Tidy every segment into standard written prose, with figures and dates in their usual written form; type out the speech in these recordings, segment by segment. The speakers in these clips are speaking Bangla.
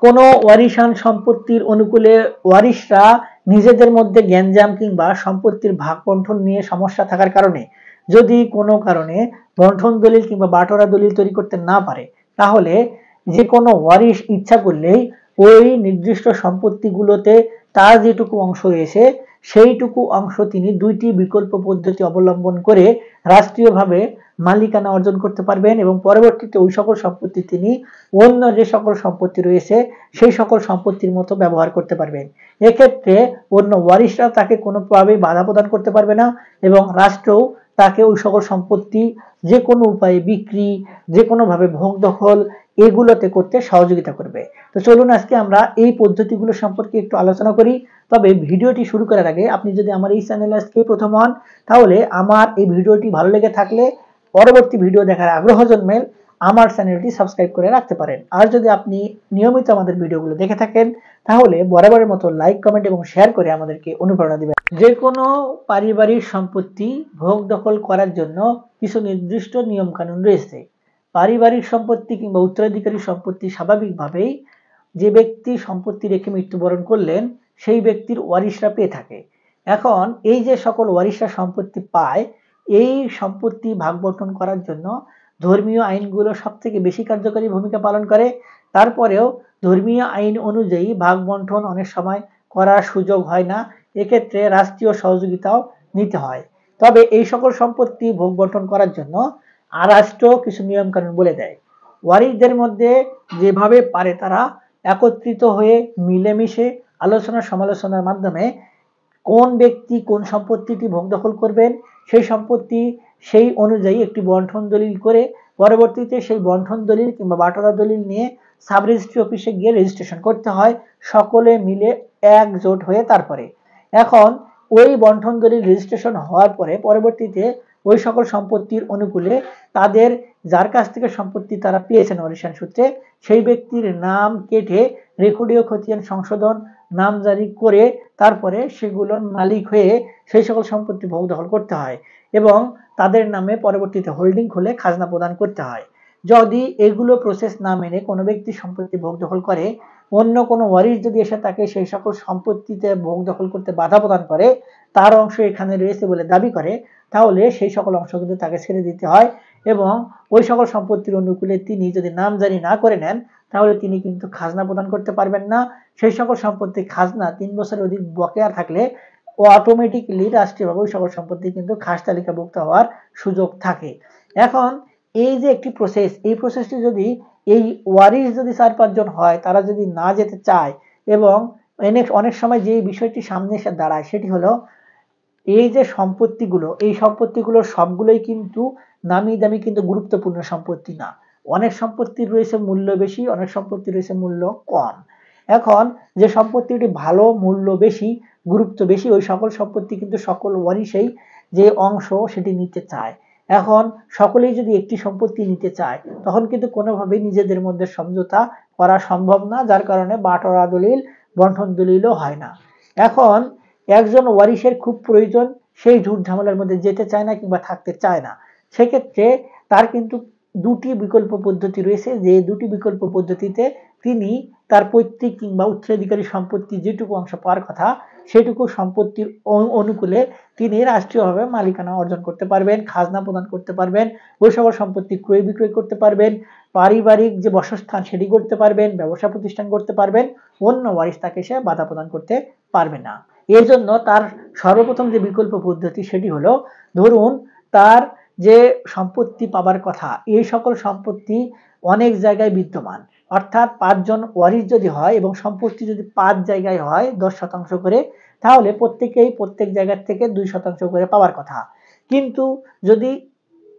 কোনো ওয়ারিশান সম্পত্তির অনুকূলে ওয়ারিশরা নিজেদের মধ্যে গ্যাঞ্জাম কিংবা সম্পত্তির ভাগ বন্টন নিয়ে সমস্যা থাকার কারণে যদি কোনো কারণে বন্টন দলিল কিংবা বাটোয়ারা দলিল তৈরি করতে না পারে, তাহলে যে কোনো ওয়ারিশ ইচ্ছা করলেই ওই নির্দিষ্ট সম্পত্তিগুলোতে তার যেটুকু অংশ রয়েছে সেইটুকু অংশ তিনি দুইটি বিকল্প পদ্ধতি অবলম্বন করে রাষ্ট্রীয়ভাবে মালিকানা অর্জন করতে পারবেন এবং পরবর্তীতে ওই সকল সম্পত্তি তিনি অন্য যে সকল সম্পত্তি রয়েছে সেই সকল সম্পত্তির মতো ব্যবহার করতে পারবেন। এক্ষেত্রে অন্য ওয়ারিশরা তাকে কোনোভাবেই বাধা প্রদান করতে পারবে না এবং রাষ্ট্রও তাকে ওই সকল সম্পত্তি যে কোনো উপায়ে বিক্রি, যে কোনোভাবে ভোগ দখল এগুলোতে করতে সহযোগিতা করবে। তো চলুন আজকে আমরা এই পদ্ধতিগুলো সম্পর্কে একটু আলোচনা করি। তবে ভিডিওটি শুরু করার আগে আপনি যদি আমার এই চ্যানেলে আজকে প্রথম হন, তাহলে আমার এই ভিডিওটি ভালো লেগে থাকলে পরবর্তী ভিডিও দেখার আগ্রহ জন্মে আমার চ্যানেলটি সাবস্ক্রাইব করে রাখতে পারেন। আর যদি আপনি নিয়মিত আমাদের ভিডিওগুলো দেখে থাকেন, তাহলে বরাবরের মতো লাইক, কমেন্ট এবং শেয়ার করে আমাদেরকে অনুপ্রেরণা দিবেন। যে কোনো পারিবারিক সম্পত্তি ভোগ দখল করার জন্য কিছু নির্দিষ্ট নিয়ম কানুন রয়েছে। পারিবারিক সম্পত্তি কিংবা উত্তরাধিকারী সম্পত্তি স্বাভাবিকভাবেই যে ব্যক্তি সম্পত্তি রেখে মৃত্যুবরণ করলেন সেই ব্যক্তির ওয়ারিশরা পেয়ে থাকে। এখন এই যে সকল ওয়ারিশরা সম্পত্তি পায়, এই সম্পত্তি ভাগ বন্টন করার জন্য ধর্মীয় আইনগুলো সবথেকে বেশি কার্যকরী ভূমিকা পালন করে। তারপরেও ধর্মীয় আইন অনুযায়ী ভাগ বন্টন অনেক সময় করার সুযোগ হয় না, এক্ষেত্রে রাষ্ট্রীয় সহযোগিতাও নিতে হয়। তবে এই সকল সম্পত্তি ভোগ বন্টন করার জন্য রাষ্ট্র কিছু নিয়ম কানুন বলে দেয়। ওয়ারিশদের মধ্যে যেভাবে পারে তারা একত্রিত হয়ে মিলেমিশে আলোচনা সমালোচনার মাধ্যমে কোন ব্যক্তি কোন সম্পত্তিটি ভোগ দখল করবেন সেই সম্পত্তি সেই অনুযায়ী একটি বন্টন দলিল করে পরবর্তীতে সেই বন্টন দলিল কিংবা বাটোয়ারা দলিল নিয়ে সাব রেজিস্ট্রি অফিসে গিয়ে রেজিস্ট্রেশন করতে হয় সকলে মিলে একজোট হয়ে। তারপরে এখন ওই বন্টন দলিল রেজিস্ট্রেশন হওয়ার পরে পরবর্তীতে ওই সকল সম্পত্তির অনুকূলে তাদের যার কাছ থেকে সম্পত্তি তারা পেয়েছেন ওয়ারিশান সূত্রে সেই ব্যক্তির নাম কেটে রেকর্ডীয় খতিয়ান সংশোধন নাম জারি করে তারপরে সেগুলোর মালিক হয়ে সেই সকল সম্পত্তি ভোগ দখল করতে হয় এবং তাদের নামে পরবর্তীতে হোল্ডিং খুলে খাজনা প্রদান করতে হয়। যদি এগুলো প্রসেস না মেনে কোনো ব্যক্তি সম্পত্তি ভোগ দখল করে, অন্য কোনো ওয়ারিশ যদি এসে তাকে সেই সকল সম্পত্তিতে ভোগ দখল করতে বাধা প্রদান করে, তার অংশ এখানে রয়েছে বলে দাবি করে, তাহলে সেই সকল অংশ কিন্তু তাকে ছেড়ে দিতে হয় এবং ওই সকল সম্পত্তির অনুকূলে তিনি যদি নাম জারি না করে নেন তাহলে তিনি কিন্তু খাজনা প্রদান করতে পারবেন না। সেই সকল সম্পত্তি খাজনা 3 বছরের অধিক বকেয়া থাকলে ও অটোমেটিক্যালি রাষ্ট্রীয়ভাবে ওই সকল সম্পত্তি কিন্তু খাস তালিকাভুক্ত হওয়ার সুযোগ থাকে। এখন এই যে একটি প্রসেস, এই প্রসেসটি যদি এই ওয়ারিশ যদি 4-5 জন হয় তারা যদি না যেতে চায় এবং অনেক সময় যে বিষয়টি সামনে এসে দাঁড়ায় সেটি হলো এই যে সম্পত্তিগুলো, এই সম্পত্তিগুলো সবগুলোই কিন্তু নামি দামি কিন্তু গুরুত্বপূর্ণ সম্পত্তি না। অনেক সম্পত্তির রয়েছে মূল্য বেশি, অনেক সম্পত্তি রয়েছে মূল্য কম। এখন যে সম্পত্তিটি ভালো, মূল্য বেশি, গুরুত্ব বেশি, ওই সকল সম্পত্তি কিন্তু সকল ওয়ারিশেই যে অংশ সেটি নিতে চায়। এখন সকলেই যদি একটি সম্পত্তি নিতে চায় তখন কিন্তু কোনোভাবেই নিজেদের মধ্যে সমঝোতা করা সম্ভব না, যার কারণে বাটোয়ারা দলিল, বন্টন দলিলও হয় না। এখন একজন ওয়ারিশের খুব প্রয়োজন, সেই ঝুট ঝামেলার মধ্যে যেতে চায় না কিংবা থাকতে চায় না, সেক্ষেত্রে তার কিন্তু দুটি বিকল্প পদ্ধতি রয়েছে, যে দুটি বিকল্প পদ্ধতিতে তিনি তার পৈতৃক কিংবা উত্তরাধিকারী সম্পত্তি যেটুকু অংশ পাওয়ার কথা সেটুকু সম্পত্তির অনুকূলে তিনি রাষ্ট্রীয়ভাবে মালিকানা অর্জন করতে পারবেন, খাজনা প্রদান করতে পারবেন, ওই সকল সম্পত্তি ক্রয় বিক্রয় করতে পারবেন, পারিবারিক যে বাসস্থান সেটি করতে পারবেন, ব্যবসা প্রতিষ্ঠান করতে পারবেন, অন্য ওয়ারিশ তাকে সে বাধা প্রদান করতে পারবে না। এর জন্য তার সর্বপ্রথম যে বিকল্প পদ্ধতি সেটি হলো, ধরুন তার যে সম্পত্তি পাবার কথা এই সকল সম্পত্তি অনেক জায়গায় বিদ্যমান, অর্থাৎ 5 জন ওয়ারিশ যদি হয় এবং সম্পত্তি যদি 5 জায়গায় হয় 10% করে, তাহলে প্রত্যেকেই প্রত্যেক জায়গা থেকে 2% করে পাওয়ার কথা। কিন্তু যদি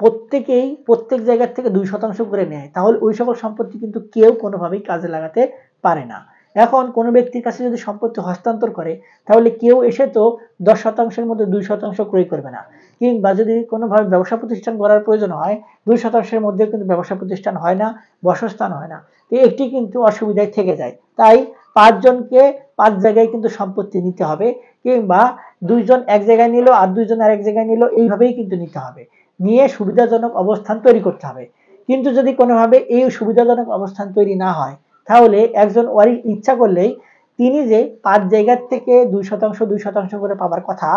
প্রত্যেকেই প্রত্যেক জায়গা থেকে 2% করে নেয় তাহলে ওই সকল সম্পত্তি কিন্তু কেউ কোনোভাবেই কাজে লাগাতে পারে না। এখন কোনো ব্যক্তির কাছে যদি সম্পত্তি হস্তান্তর করে তাহলে কেউ এসে তো 10%-এর মধ্যে 2% ক্রয় করবে না, কিংবা যদি কোনোভাবে ব্যবসা প্রতিষ্ঠান করার প্রয়োজন হয় 2%-এর মধ্যে কিন্তু ব্যবসা প্রতিষ্ঠান হয় না, বাসস্থান হয় না, তো একটি কিন্তু অসুবিধায় থেকে যায়। তাই 5 জনকে 5 জায়গায় কিন্তু সম্পত্তি নিতে হবে, কিংবা 2 জন এক জায়গায় নিল আর 2 জন আরেক জায়গায় নিল, এইভাবেই কিন্তু নিতে হবে, নিয়ে সুবিধাজনক অবস্থান তৈরি করতে হবে। কিন্তু যদি কোনোভাবে এই সুবিধাজনক অবস্থান তৈরি না হয় তাহলে একজন ওয়ারিশ ইচ্ছা করলেই তিনি যে 5 জায়গার থেকে 2% করে পাবার কথা,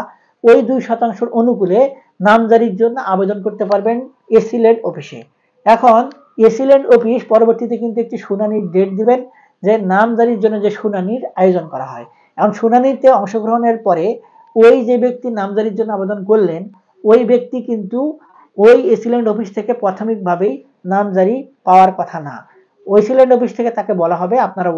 ওই 2% অনুকূলে নামজারির জন্য আবেদন করতে পারবেন এসিল্যান্ড অফিসে। এখন এসিল্যান্ড অফিস পরবর্তীতে কিন্তু একটি শুনানির ডেট দিবেন, যে নামজারির জন্য যে শুনানির আয়োজন করা হয়। এখন শুনানিতে অংশগ্রহণের পরে ওই যে ব্যক্তি নামজারির জন্য আবেদন করলেন, ওই ব্যক্তি কিন্তু ওই এসিল্যান্ড অফিস থেকে প্রাথমিকভাবেই নামজারি পাওয়ার কথা না। ওয়েসিল্যান্ড অফিস থেকে তাকে বলা হবে আপনারা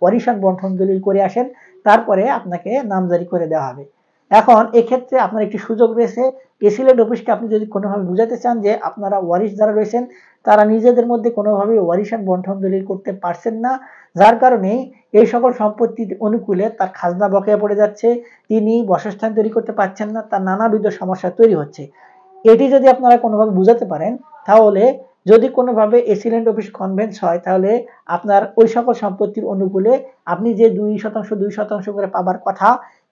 ওয়ারিশান বন্টন দলিল করে আসেন, তারপরে আপনাকে নামজারি করে দেওয়া হবে। এখন এক্ষেত্রে আপনার একটি সুযোগ রয়েছে, এসিল্যান্ড অফিসকে আপনি যদি কোনোভাবে বুঝাতে চান যে আপনারা ওয়ারিশ যারা রয়েছেন তারা নিজেদের মধ্যে কোনোভাবে ওয়ারিশান বন্টন দলিল করতে পারছেন না, যার কারণে এই সকল সম্পত্তির অনুকূলে তার খাজনা বকেয়া পড়ে যাচ্ছে, তিনি বাসস্থান তৈরি করতে পারছেন না, তার নানাবিধ সমস্যা তৈরি হচ্ছে। এটি যদি আপনারা কোনোভাবে বুঝাতে পারেন, তাহলে যদি কোনোভাবে এসিল্যান্ড অফিস কনভেন্স হয়, তাহলে আপনার ওই সকল সম্পত্তির অনুকূলে আপনি যে 2% করে পাবার কথা,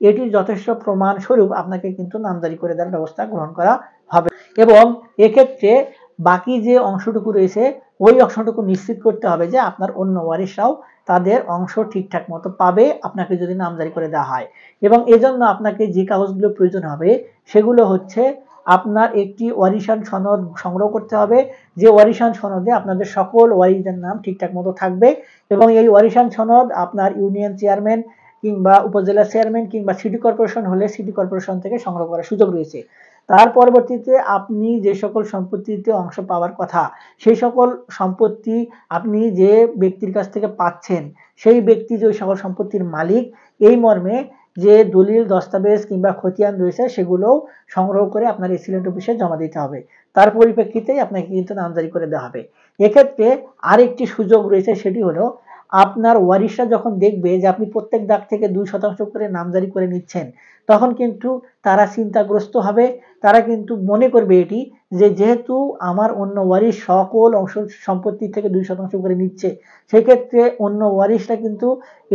এটির যথেষ্ট প্রমাণ স্বরূপ আপনাকে কিন্তু নামজারি করে দেওয়ার ব্যবস্থা গ্রহণ করা হবে। এবং এক্ষেত্রে বাকি যে অংশটুকু রয়েছে ওই অংশটুকু নিশ্চিত করতে হবে যে আপনার অন্য ওয়ারিশরাও তাদের অংশ ঠিকঠাক মতো পাবে আপনাকে যদি নামজারি করে দেওয়া হয়। এবং এজন্য আপনাকে যে কাগজগুলো প্রয়োজন হবে সেগুলো হচ্ছে, আপনার একটি ওয়ারিশান সনদ সংগ্রহ করতে হবে, যে ওয়ারিশান সনদে আপনাদের সকল ওয়ারিশদের নাম ঠিকঠাক মতো থাকবে। এবং এই ওয়ারিশান সনদ আপনার ইউনিয়ন চেয়ারম্যান কিংবা উপজেলা চেয়ারম্যান কিংবা সিটি কর্পোরেশন হলে সিটি কর্পোরেশন থেকে সংগ্রহ করার সুযোগ রয়েছে। তার পরবর্তীতে আপনি যে সকল সম্পত্তিতে অংশ পাওয়ার কথা, সেই সকল সম্পত্তি আপনি যে ব্যক্তির কাছ থেকে পাচ্ছেন, সেই ব্যক্তি যে ওই সকল সম্পত্তির মালিক, এই মর্মে যে দলিল দস্তাবেজ কিংবা খতিয়ান রয়েছে সেগুলোও সংগ্রহ করে আপনার এসিল্যান্ড অফিসে জমা দিতে হবে। তার পরিপ্রেক্ষিতেই আপনাকে কিন্তু নামজারি করে দেওয়া হবে। এক্ষেত্রে আরেকটি সুযোগ রয়েছে, সেটি হলো আপনার ওয়ারিশরা যখন দেখবে যে আপনি প্রত্যেক দাগ থেকে 2% করে নামজারি করে নিচ্ছেন, তখন কিন্তু তারা চিন্তাগ্রস্ত হবে। তারা কিন্তু মনে করবে এটি যে যেহেতু আমার অন্য ওয়ারিশ সকল অংশ সম্পত্তি থেকে 2% করে নিচ্ছে, সেক্ষেত্রে অন্য ওয়ারিশরা কিন্তু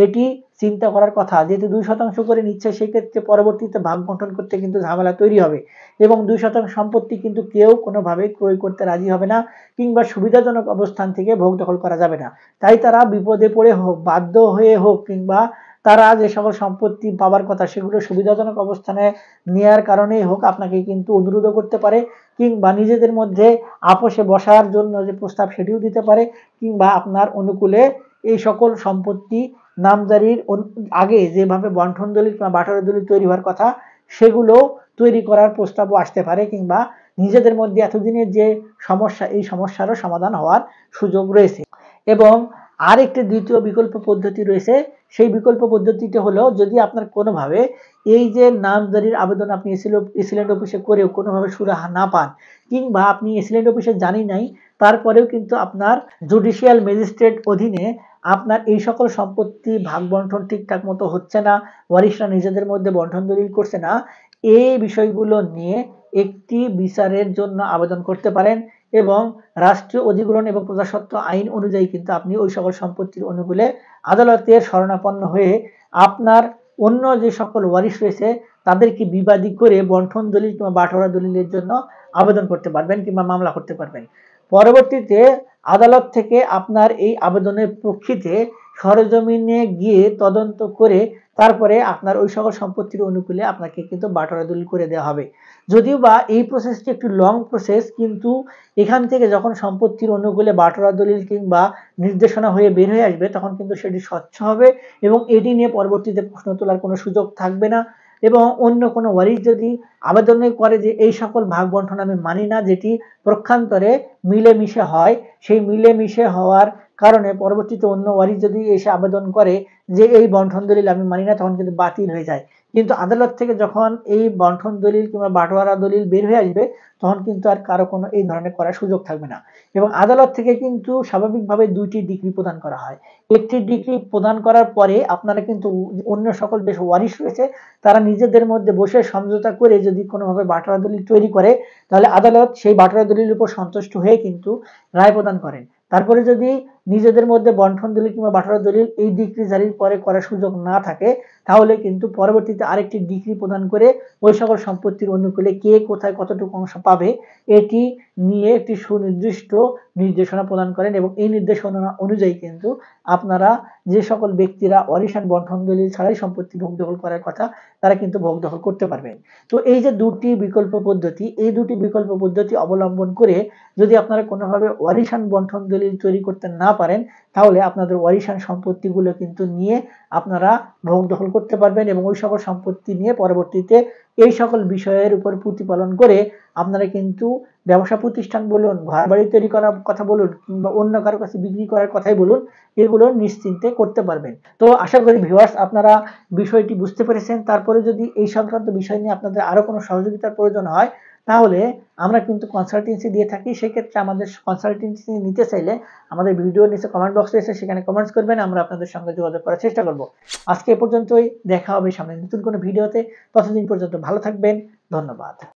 এটি চিন্তা করার কথা, যেহেতু 2% করে নিচ্ছে, সেক্ষেত্রে পরবর্তীতে ভাগ বন্টন করতে কিন্তু ঝামেলা তৈরি হবে এবং 2% সম্পত্তি কিন্তু কেউ কোনোভাবে ক্রয় করতে রাজি হবে না কিংবা সুবিধাজনক অবস্থান থেকে ভোগ দখল করা যাবে না। তাই তারা বিপদে পড়ে হোক, বাধ্য হয়ে হোক, কিংবা তারা যে সকল সম্পত্তি পাবার কথা সেগুলো সুবিধাজনক অবস্থানে নেওয়ার কারণেই হোক আপনাকে কিন্তু অনুরোধ করতে পারে, কিংবা নিজেদের মধ্যে আপোষে বসার জন্য যে প্রস্তাব সেটিও দিতে পারে, কিংবা আপনার অনুকূলে এই সকল সম্পত্তি নামজারির আগে যেভাবে বন্টন দলিল কিংবা বাটোয়ারা দলিল তৈরি হওয়ার কথা সেগুলো তৈরি করার প্রস্তাবও আসতে পারে, কিংবা নিজেদের মধ্যে এতদিনের যে সমস্যা, এই সমস্যারও সমাধান হওয়ার সুযোগ রয়েছে। এবং আরেকটি দ্বিতীয় বিকল্প পদ্ধতি রয়েছে, সেই বিকল্প পদ্ধতিটা হলো, যদি আপনার কোনোভাবে এই যে নামজারির আবেদন আপনি এসিল্যান্ড অফিসে করেও কোনোভাবে সুরাহা না পান, কিংবা আপনি এসিল্যান্ড অফিসে জানি নাই, তারপরেও কিন্তু আপনার জুডিশিয়াল ম্যাজিস্ট্রেট অধীনে আপনার এই সকল সম্পত্তি ভাগ বন্টন ঠিকঠাক মতো হচ্ছে না, ওয়ারিশরা নিজেদের মধ্যে বন্টন দলিল করছে না, এই বিষয়গুলো নিয়ে একটি বিচারের জন্য আবেদন করতে পারেন। এবং রাষ্ট্রীয় অধিগ্রহণ এবং প্রজাস্বত্ব আইন অনুযায়ী কিন্তু আপনি ওই সকল সম্পত্তির অনুকূলে আদালতের শরণাপন্ন হয়ে আপনার অন্য যে সকল ওয়ারিশ রয়েছে তাদেরকে বিবাদী করে বন্টন দলিল কিংবা বাটোয়ারা দলিলের জন্য আবেদন করতে পারবেন কিংবা মামলা করতে পারবেন। পরবর্তীতে আদালত থেকে আপনার এই আবেদনের প্রেক্ষিতে সরেজমিনে গিয়ে তদন্ত করে তারপরে আপনার ওই সকল সম্পত্তির অনুকূলে আপনাকে কিন্তু বাটোয়ারা দলিল করে দেওয়া হবে। যদিও বা এই প্রসেসটি একটু লং প্রসেস, কিন্তু এখান থেকে যখন সম্পত্তির অনুকূলে বাটোয়ারা দলিল কিংবা নির্দেশনা হয়ে বের হয়ে আসবে, তখন কিন্তু সেটি স্বচ্ছ হবে এবং এটি নিয়ে পরবর্তীতে প্রশ্ন তোলার কোনো সুযোগ থাকবে না। এবং অন্য কোনো ওয়ারিশ যদি আবেদন করে যে এই সকল ভাগ বন্টন আমি মানি না, যেটি পক্ষান্তরে মিলেমিশে হয়, সেই মিলেমিশে হওয়ার কারণে পরবর্তীতে অন্য ওয়ারিশ যদি এসে আবেদন করে যে এই বন্টন দলিল আমি মানি না, তখন কিন্তু বাতিল হয়ে যায়। কিন্তু আদালত থেকে যখন এই বন্টন দলিল কিংবা বাটোয়ারা দলিল বের হয়ে আসবে, তখন কিন্তু আর কারো কোনো এই ধরনের করার সুযোগ থাকবে না। এবং আদালত থেকে কিন্তু স্বাভাবিকভাবে 2টি ডিগ্রি প্রদান করা হয়। একটি ডিগ্রি প্রদান করার পরে আপনারা কিন্তু অন্য সকল যে ওয়ারিশ রয়েছে তারা নিজেদের মধ্যে বসে সমঝোতা করে যদি কোনোভাবে বাটোয়ারা দলিল তৈরি করে, তাহলে আদালত সেই বাটোয়ারা দলিলের উপর সন্তুষ্ট হয়ে কিন্তু রায় প্রদান করেন। তারপরে যদি নিজেদের মধ্যে বন্টন দলিল কিংবা বাটোয়ারা দলিল এই ডিক্রি জারির পরে করার সুযোগ না থাকে, তাহলে কিন্তু পরবর্তীতে আরেকটি ডিক্রি প্রদান করে ওই সকল সম্পত্তির অনুকূলে কে কোথায় কতটুকু অংশ পাবে এটি নিয়ে একটি সুনির্দিষ্ট নির্দেশনা প্রদান করেন, এবং এই নির্দেশনা অনুযায়ী কিন্তু আপনারা যে সকল ব্যক্তিরা ওয়ারিশান বন্টন দলিল ছাড়াই সম্পত্তি ভোগ দখল করার কথা তারা কিন্তু ভোগ দখল করতে পারবেন। তো এই যে দুটি বিকল্প পদ্ধতি, এই দুটি বিকল্প পদ্ধতি অবলম্বন করে যদি আপনারা কোনোভাবে ওয়ারিশান বন্টন দলিল তৈরি করতে না পারেন, তাহলে আপনাদের ওয়ারিশান সম্পত্তিগুলো কিন্তু নিয়ে আপনারা ভোগ দখল করতে পারবেন, এবং ওই সকল সম্পত্তি নিয়ে পরবর্তীতে এই সকল বিষয়ের উপর প্রতিপালন করে আপনারা কিন্তু ব্যবসা প্রতিষ্ঠান বলুন, ঘর বাড়ি তৈরি করার কথা বলুন, কিংবা অন্য কারো কাছে বিক্রি করার কথাই বলুন, এগুলো নিশ্চিন্তে করতে পারবেন। তো আশা করি ভিউয়ার্স আপনারা বিষয়টি বুঝতে পেরেছেন। তারপরে যদি এই সংক্রান্ত বিষয় নিয়ে আপনাদের আরো কোনো সহযোগিতার প্রয়োজন হয়, তাহলে আমরা কিন্তু কনসালটেন্সি দিয়ে থাকি। সেক্ষেত্রে আমাদের কনসালটেন্সি নিতে চাইলে আমাদের ভিডিওর নিচে কমেন্ট বক্সে এসে সেখানে কমেন্টস করবেন, আমরা আপনাদের সঙ্গে যোগাযোগ করার চেষ্টা করব। আজকে এ পর্যন্তই, দেখা হবে সামনে নতুন কোনো ভিডিওতে। ততদিন পর্যন্ত ভালো থাকবেন, ধন্যবাদ।